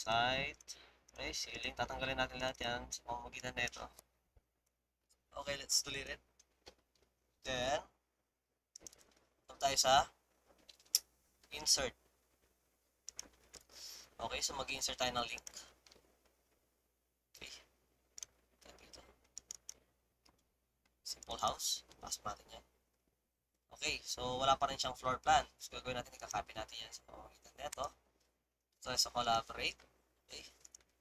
Site. Okay, ceiling. Tatanggalin natin lahat yan sa pamamagitan na ito. Okay, let's delete it. Then, punta tayo sa insert. Okay, so mag-insert tayo ng link. Okay. Dito. Simple house. Pasok natin yan. Okay, so wala pa rin siyang floor plan. So gagawin natin, ikakopy natin yan sa pamamagitan na ito. So, sa collaborate. Okay.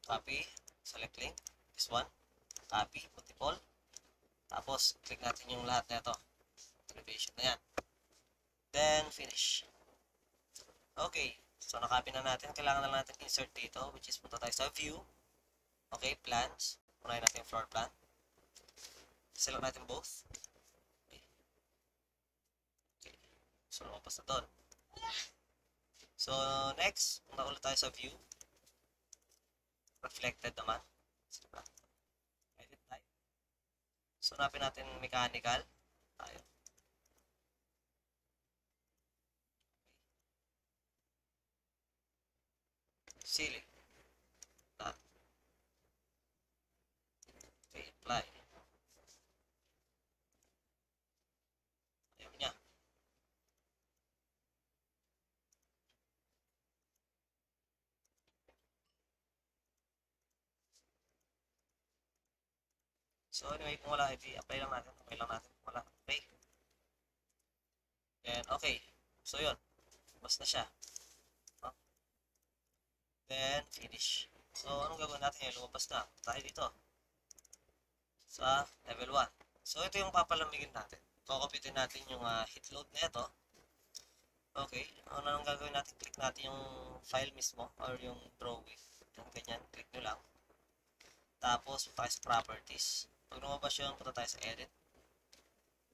Copy. Select link. This one. Copy. Multiple. Tapos, click natin yung lahat na ito. Elevation na yan. Then, finish. Okay. So, nakopy na natin. Kailangan na natin insert dito, which is punta tayo sa view. Okay, plans. Unahin natin yung floor plan. Select natin both. Okay. Okay. So, lumabas na doon. So, next, punta ulit tayo sa view. Reflected naman. Edit type. So, hanapin natin mechanical. Tayo. Ceiling. Done. Okay, apply. Ayaw niya. So, anyway, kung wala, i-apply lang natin. Okay lang natin kung wala. Okay. And, okay. So, yun. Bas na siya. Huh? Then, finish. So, anong gagawin natin ngayon? Lumabas na. Tayo dito. Sa level 1. So, ito yung papalamigin natin. Kukupitin natin yung heat load na ito. Okay. Ano nang gagawin natin? Click natin yung file mismo or yung drawing. Yung ganyan. Click nyo lang. Tapos, punta tayo sa properties. Pag lumabas yun, punta tayo sa edit.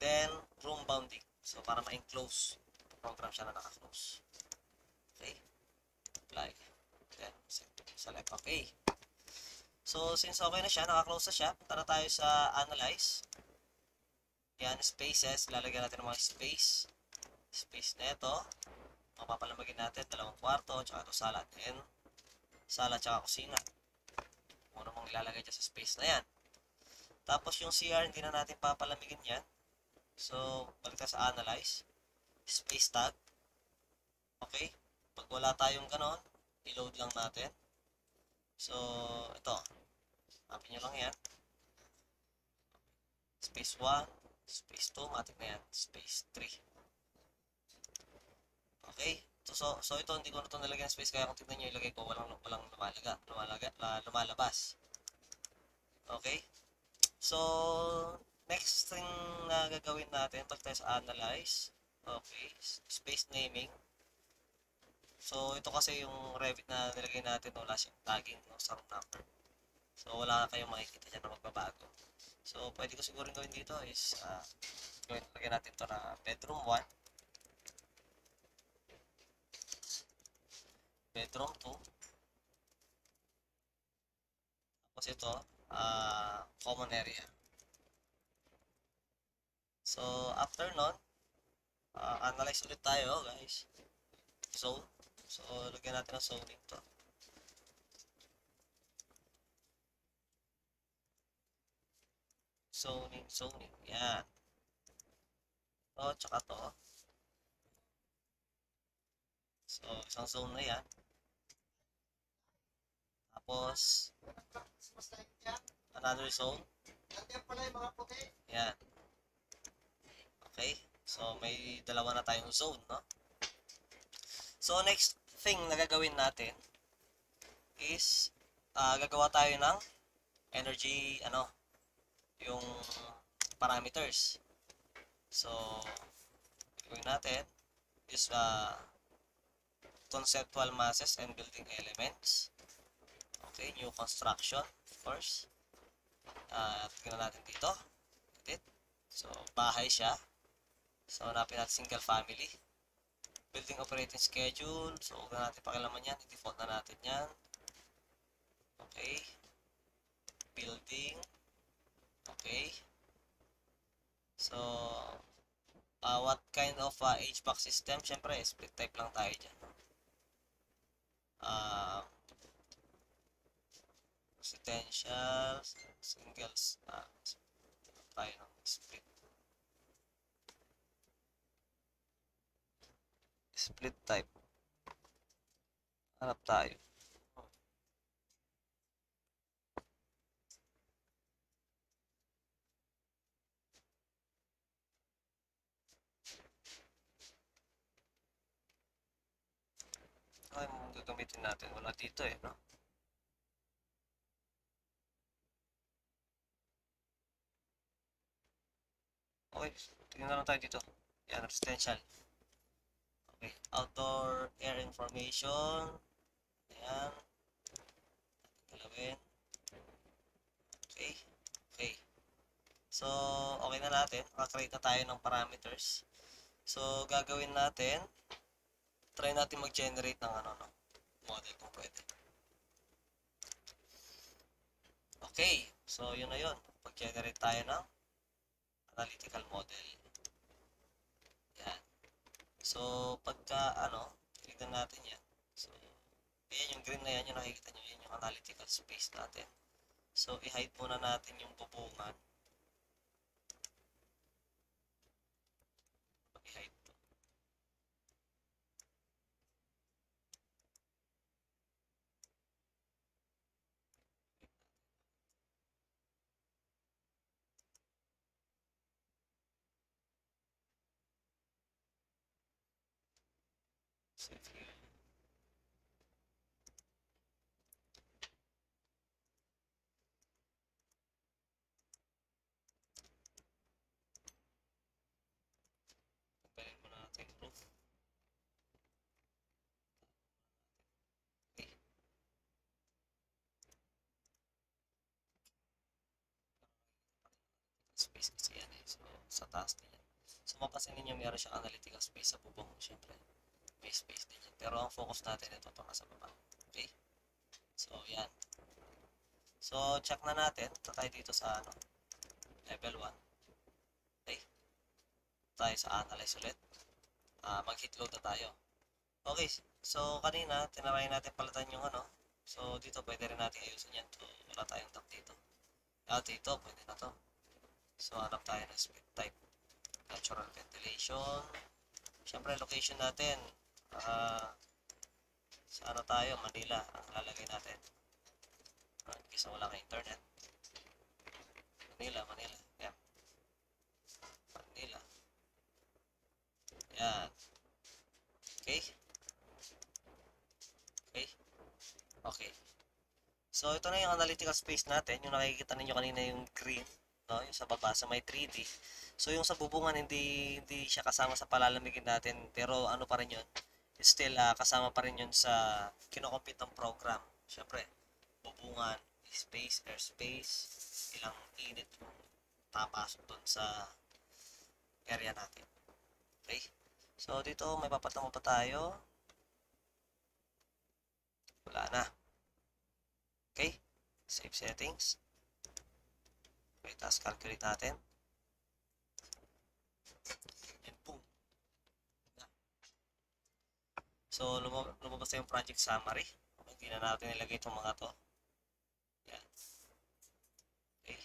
Then, room bounding. So, para ma-enclose. Program siya na naka-close. Okay. Apply. Then, select okay. So, since okay na siya, naka-close na siya, punta na tayo sa analyze. Yan, spaces. Lalagyan natin ng mga space. Space na ito. Mapapalamagin natin, 2 kwarto, tsaka ito sala. And, sala tsaka kusina. Kung ano mong ilalagay dyan sa space na yan. Tapos yung CR, hindi na natin papalamigin yan. So, balik tayo sa analyze. Space tag. Okay. Pag wala tayong ganon, i-load lang natin. So, ito. Hanapin nyo lang yan. Space 1. Space 2. Matik na yan. Space 3. Okay. So ito, hindi ko na ito nalagyan ng space. Kaya kung tignan nyo, ilagay ko, walang lumalabas. Okay. So, next thing na gagawin natin, pag tayo sa analyze. Okay. Space naming. So, ito kasi yung Revit na nilagay natin, wala siyang tagging, no, sa number. So, wala kayong makikita dyan na magbabago. So, pwede ko siguro gawin dito is, lagyan natin ito na bedroom 1. Bedroom 2. Tapos ito, common area. So, after nun, analyze ulit tayo, guys. Zone. So, lagyan natin ng zoning to. Zoning. Yan. To, tsaka to. So, isang zone na yan. Tapos, another zone. Yan. Okay. So, may dalawa na tayong zone, no? So, next thing na gagawin natin is, gagawa tayo ng energy, yung parameters. So, gagawin natin is, conceptual masses and building elements. Okay, new construction, of course. Tingnan natin dito. Edit. So, bahay siya. So, hanapin natin single family. Building operating schedule. So, huwag na natin pakilaman yan. I-default na natin yan. Okay. Building. Okay. So, what kind of HVAC system? Siyempre, split type lang tayo dyan. residential, singles, tayo ng split. Split type. Hanap tayo. Ay, mong gagamitin natin. Wala dito eh, no? Okay, tingnan na lang tayo dito. Yan, residential. Okay, outdoor air information. Ayan. Galawin. Okay. Okay. So, okay na natin. Nakakreate na tayo ng parameters. So, gagawin natin, try natin mag-generate ng ano, no? Model kung pwede. Okay. So, yun na yun. Pag-generate tayo ng analytical model. Yan. So, pagka, tignan natin yan. So, ayan yung green na yan, yung nakikita nyo, yan yung analytical space natin. So, i-hide muna natin yung bubungan. I-hide to. Save here. Tagalin muna natin yung roof. Okay. Space kasi yan eh. So, sa taas din yan. So, mapasin ninyo meron siyang analytical space sa bubong. Siyempre, may space din yan. Pero ang focus natin ito pa sa baba. Okay? So, yan. So, check na natin. Ito tayo dito sa level 1. Okay? Tayo sa analyze ulit. Mag-hit load na tayo. Okay. So, kanina, tinaray natin palatan yung So, dito pwede rin natin ayusin yan. So, wala tayong tap dito. Dito, pwede na to. So, hanap tayo ng split type. Natural ventilation. Siyempre, location natin. Sa tayo, Manila. Ang lalagay natin. Kasi wala kang internet. Manila. Yan. Manila. Yan. Okay. Okay. Okay. So, ito na yung analytical space natin. Yung nakikita ninyo kanina yung green. No? Yung sa baba, sa may 3D. So, yung sa bubungan, hindi siya kasama sa palalamigin natin. Pero, ano pa rin yun? Still, kasama pa rin yun sa kinocompute ng program. Siyempre, bubungan, space, airspace, ilang init yung papasok dun sa area natin. Okay? So, dito, may papatamo pa tayo. Wala na. Okay? Save settings. Okay, tapos calculate natin. And boom. So, lumabas na yung project summary. Hindi na natin ilagay itong mga to. Yan. Okay.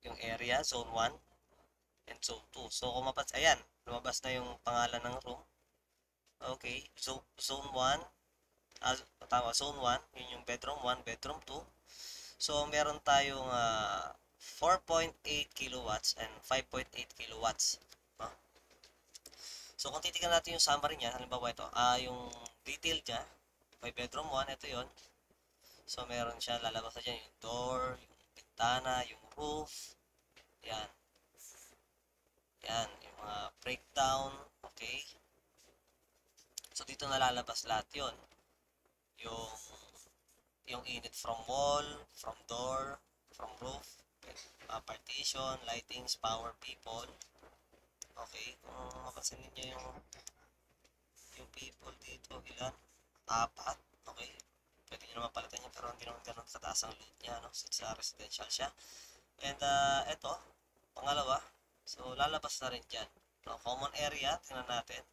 Yung area, zone 1 and zone 2. So, kung ayan, lumabas na yung pangalan ng room. Okay. So, zone 1, zone 1, yun yung bedroom 1, bedroom 2. So, meron tayong 4.8 kilowatts and 5.8 kilowatts. So, kung titignan natin yung summary niya, halimbawa ito, yung detail niya, may bedroom 1, ito yon. So, meron siya, lalabas na dyan yung door, yung bintana, yung roof, yan. Yan, yung mga breakdown, okay. So, dito nalalabas lahat yon. Yung init from wall, from door, from roof, partition, lightings, power, people. Okay, kung mapansin ninyo yung people dito, ilan? 4. Okay, pwede nyo naman palitan niya, pero hindi naman ganun kataas ang load niya, no? Since residential siya. And, eto, pangalawa, so lalabas na rin dyan. No, common area, tingnan natin.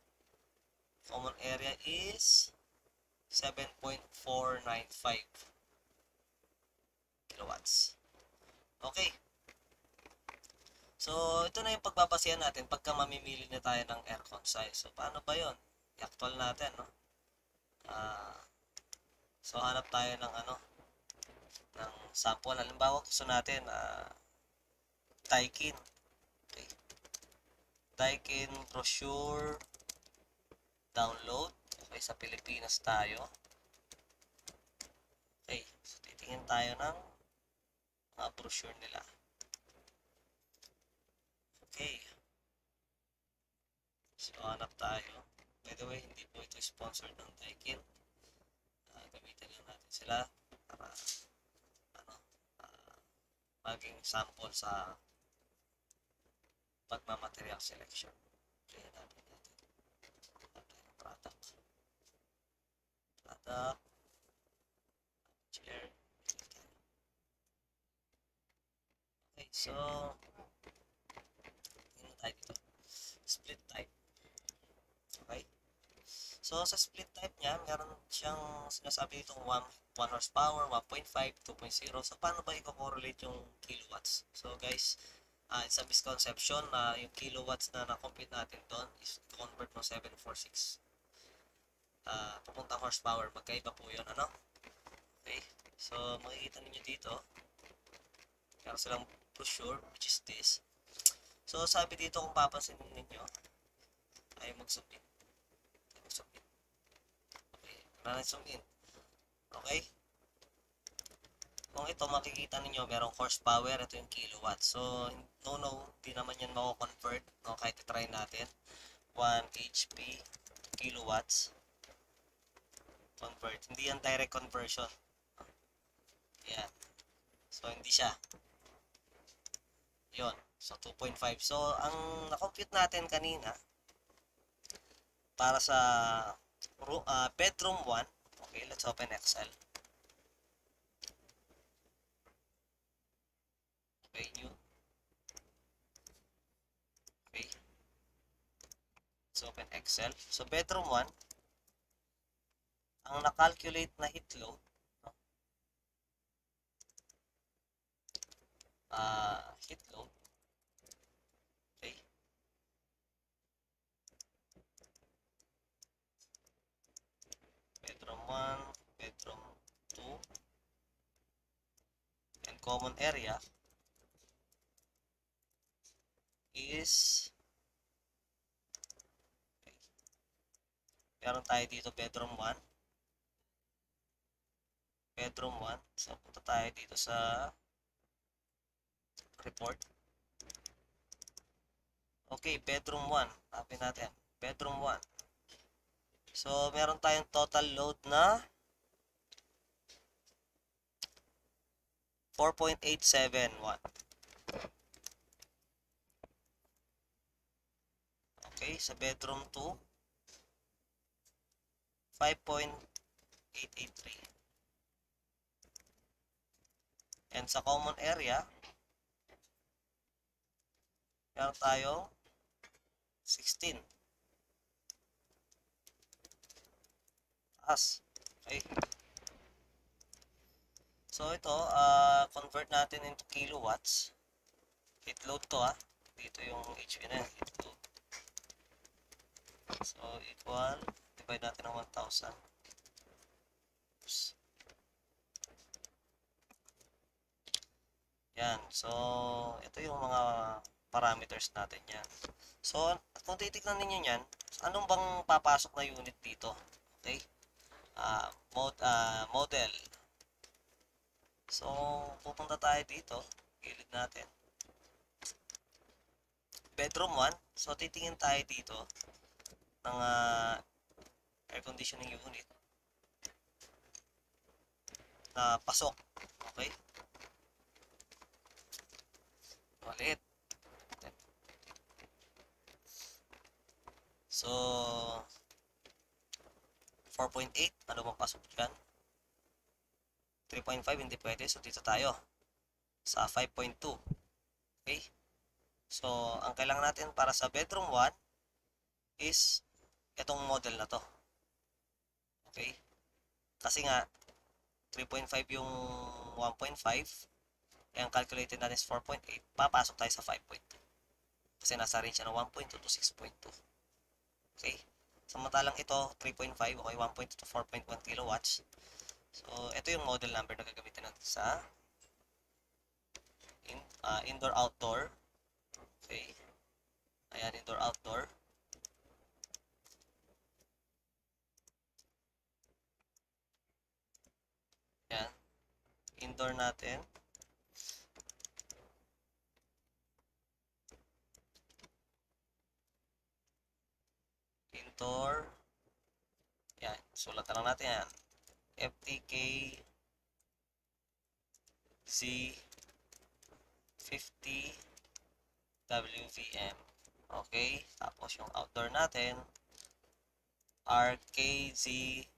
Common area is 7.495. kilowatts. Okay. So, ito na yung pagbabasehan natin pagka mamimili na tayo ng aircon size. So, paano ba yun? I-actual natin, no? So, hanap tayo ng ng sample. Halimbawa, gusto natin Daikin. Okay. Daikin brochure download. Okay, sa Pilipinas tayo. Okay, so titingin tayo ng mga brochure nila. Okay. So, hanap tayo. By the way, hindi po ito sponsored ng Daikin. Gamitin lang natin sila para maging sample sa pagmamaterial selection. Kaya natin product, chair. Okay, so tingnan tayo dito. Split type. Okay. So, sa split type niya, meron siyang sinasabi dito 1 horsepower, 1.5, 2.0. So, paano ba i-correlate yung kilowatts? So, guys, it's a misconception na yung kilowatts na na-compute natin doon is convert ng 746 papuntang horsepower. Magkaiba po yun, ano? Okay. So, makikita ninyo dito, meron silang brochure, which is this. So, sabi dito kung papansin ninyo, ay mag-submit. Okay, zoom in. Okay? Kung ito makikita ninyo, merong horsepower, ito yung kilowatt. So, di naman yan mako-convert, no? Kahit i-try natin. 1 HP kilowatts convert. Hindi yan direct conversion. Yan. So, hindi siya. Yun. So, 2.5. So, ang na-compute natin kanina, para sa bedroom 1, okay, let's open Excel. Okay, new. Okay. Let's open Excel. So, bedroom 1, ang na-calculate na heat load, no? Heat load. Okay. Bedroom 1, bedroom 2, and common area is, okay, meron tayo dito bedroom 1. Bedroom 1. So, punta tayo dito sa report. Okay, bedroom 1. Tapin natin. Bedroom 1. So, meron tayong total load na 4.87 watt. Okay, sa bedroom 2, 5.883. And sa common area, meron tayong 16. Okay. So, ito, convert natin into kilowatts. Heat load to, dito yung HV na yan, heat load. So, equal, divide natin ng 1,000. Oops. Yan. So, ito yung mga parameters natin yan. So, kung titignan ninyo yan, anong bang papasok na unit dito? Okay? Model. So, pupunta tayo dito. Gilid natin. Bedroom 1. So, titingin tayo dito ng air conditioning unit na pasok. Okay? Ulit. So, 4.8. Ano bang pasok dyan? 3.5. Hindi pwede. So, dito tayo. Sa 5.2. Okay? So, ang kailangan natin para sa bedroom 1 is itong model na to. Okay? Kasi nga, 3.5 yung 1.5. Ang calculated natin is 4.8. Papasok tayo sa 5.2. Kasi nasa range siya ng 1.2 to 6.2. Okay? Samantalang ito, 3.5, okay, 1.2 to 4.1 kilowatts. So, ito yung model number na gagamitin natin sa indoor-outdoor. Okay? Ayan, indoor-outdoor. Ayan. Indoor natin. Indoor. Ayan, sulatan lang natin yan. FTK Z50 WVM. Okay, tapos yung outdoor natin RKZ50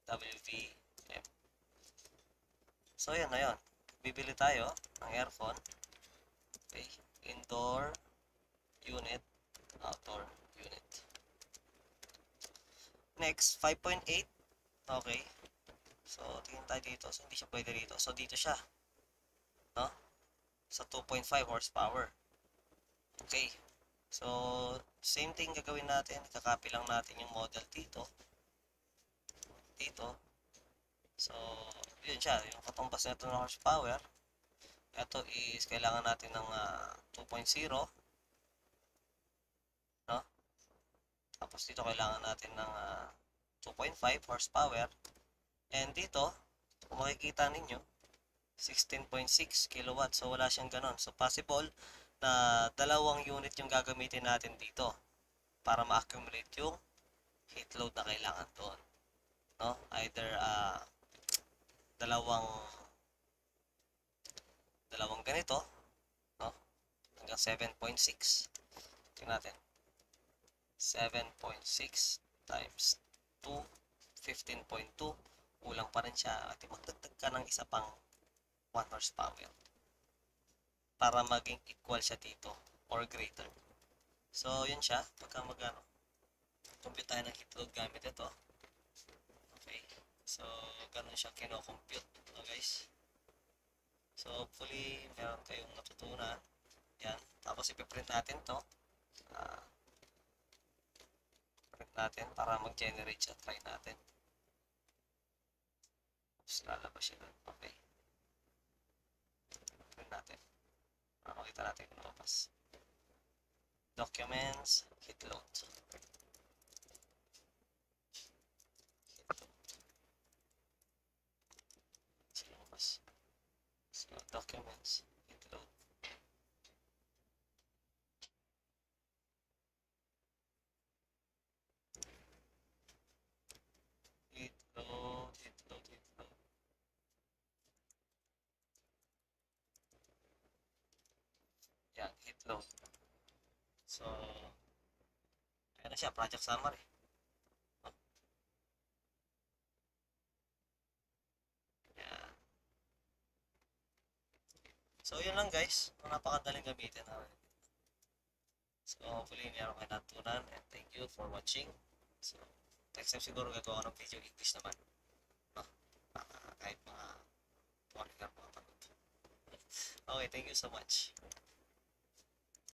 WVM. So, yan na yun. Bibili tayo ng aircon. Okay, indoor unit, outdoor unit. Next, 5.8. Okay. So, tingin tayo dito. So, hindi siya pwede dito. So, dito siya. No? Sa 2.5 horsepower. Okay. So, same thing gagawin natin. Kakopy lang natin yung model dito. Dito. So, yun siya. Yung katumbas na ito ng horsepower. Ito is, kailangan natin ng 2.0. No? Tapos dito, kailangan natin ng 2.5 horsepower. And dito, kung makikita ninyo, 16.6 kilowatts. So, wala siyang ganon. So, possible na dalawang unit yung gagamitin natin dito para ma-accumulate yung heat load na kailangan doon. No? Either dalawang ganito, no? Hanggang 7.6. Tingnan natin. 7.6 times 2, 15.2. Kulang pa rin siya. At magdagdag ka ng isa pang 1 horsepower para maging equal siya dito or greater. So, yun siya. Pagka compute tayo ng heat load gamit ito. Okay. So, ganun siya kino-compute. No, guys? So, hopefully, meron kayong natutunan. Yan. Tapos, ipiprint natin to. Print natin para mag-generate siya. Try natin. Tapos, lalabas siya doon. Okay. Print natin. Para makita natin kung lumabas. Documents, heat load. So, documents, heat load. Heat load. Yan, heat load. So, ayan na siya, project summary. Yan. So, yun lang guys. Napakadaling gamitin. So, hopefully, meron kayo natutunan. And thank you for watching. So, next time siguro gagawa ng video English naman. No? Kahit mga foreigner mga panood. Okay, thank you so much.